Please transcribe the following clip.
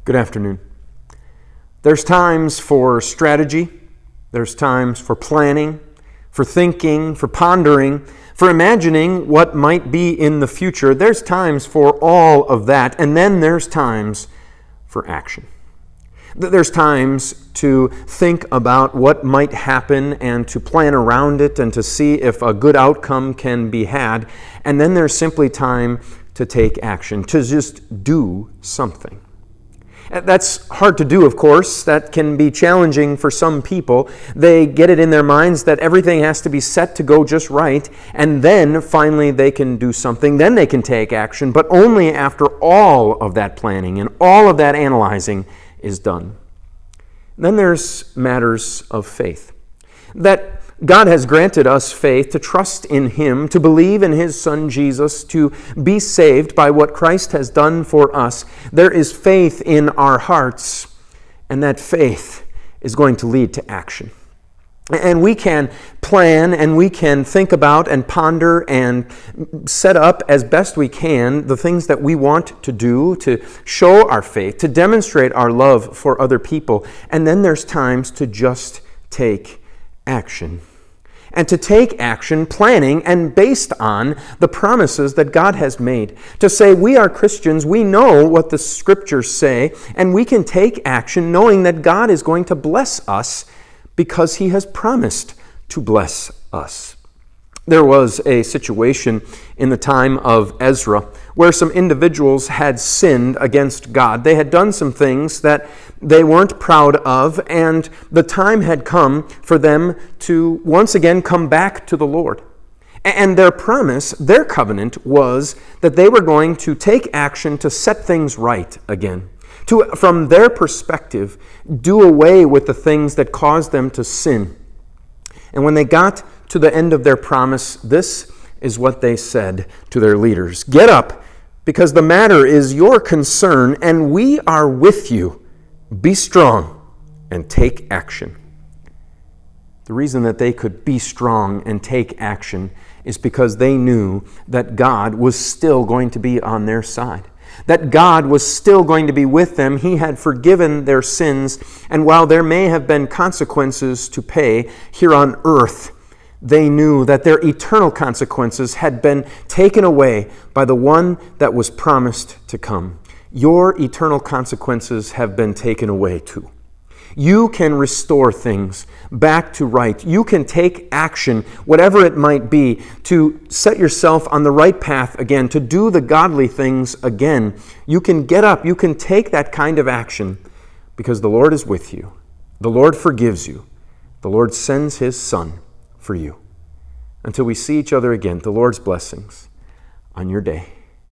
Good afternoon. There's times for strategy, there's times for planning, for thinking, for pondering, for imagining what might be in the future. There's times for all of that, and then there's times for action. There's times to think about what might happen and to plan around it and to see if a good outcome can be had, and then there's simply time to take action, to just do something. That's hard to do, of course. That can be challenging for some people. They get it in their minds that everything has to be set to go just right, and then finally they can do something. Then they can take action, but only after all of that planning and all of that analyzing is done. Then there's matters of faith. That God has granted us faith to trust in Him, to believe in His Son Jesus, to be saved by what Christ has done for us. There is faith in our hearts, and that faith is going to lead to action. And we can plan and we can think about and ponder and set up as best we can the things that we want to do to show our faith, to demonstrate our love for other people. And then there's times to just take action. And to take action planning and based on the promises that God has made. To say we are Christians, we know what the Scriptures say, and we can take action knowing that God is going to bless us because He has promised to bless us. There was a situation in the time of Ezra where some individuals had sinned against God. They had done some things that they weren't proud of, and the time had come for them to once again come back to the Lord. And their promise, their covenant, was that they were going to take action to set things right again. To, from their perspective, do away with the things that caused them to sin. And when they got to the end of their promise, this is what they said to their leaders. Get up, because the matter is your concern, and we are with you. Be strong and take action. The reason that they could be strong and take action is because they knew that God was still going to be on their side. That God was still going to be with them. He had forgiven their sins, and while there may have been consequences to pay here on earth, they knew that their eternal consequences had been taken away by the one that was promised to come. Your eternal consequences have been taken away too. You can restore things back to right. You can take action, whatever it might be, to set yourself on the right path again, to do the godly things again. You can get up. You can take that kind of action because the Lord is with you. The Lord forgives you. The Lord sends His Son for you. Until we see each other again, the Lord's blessings on your day.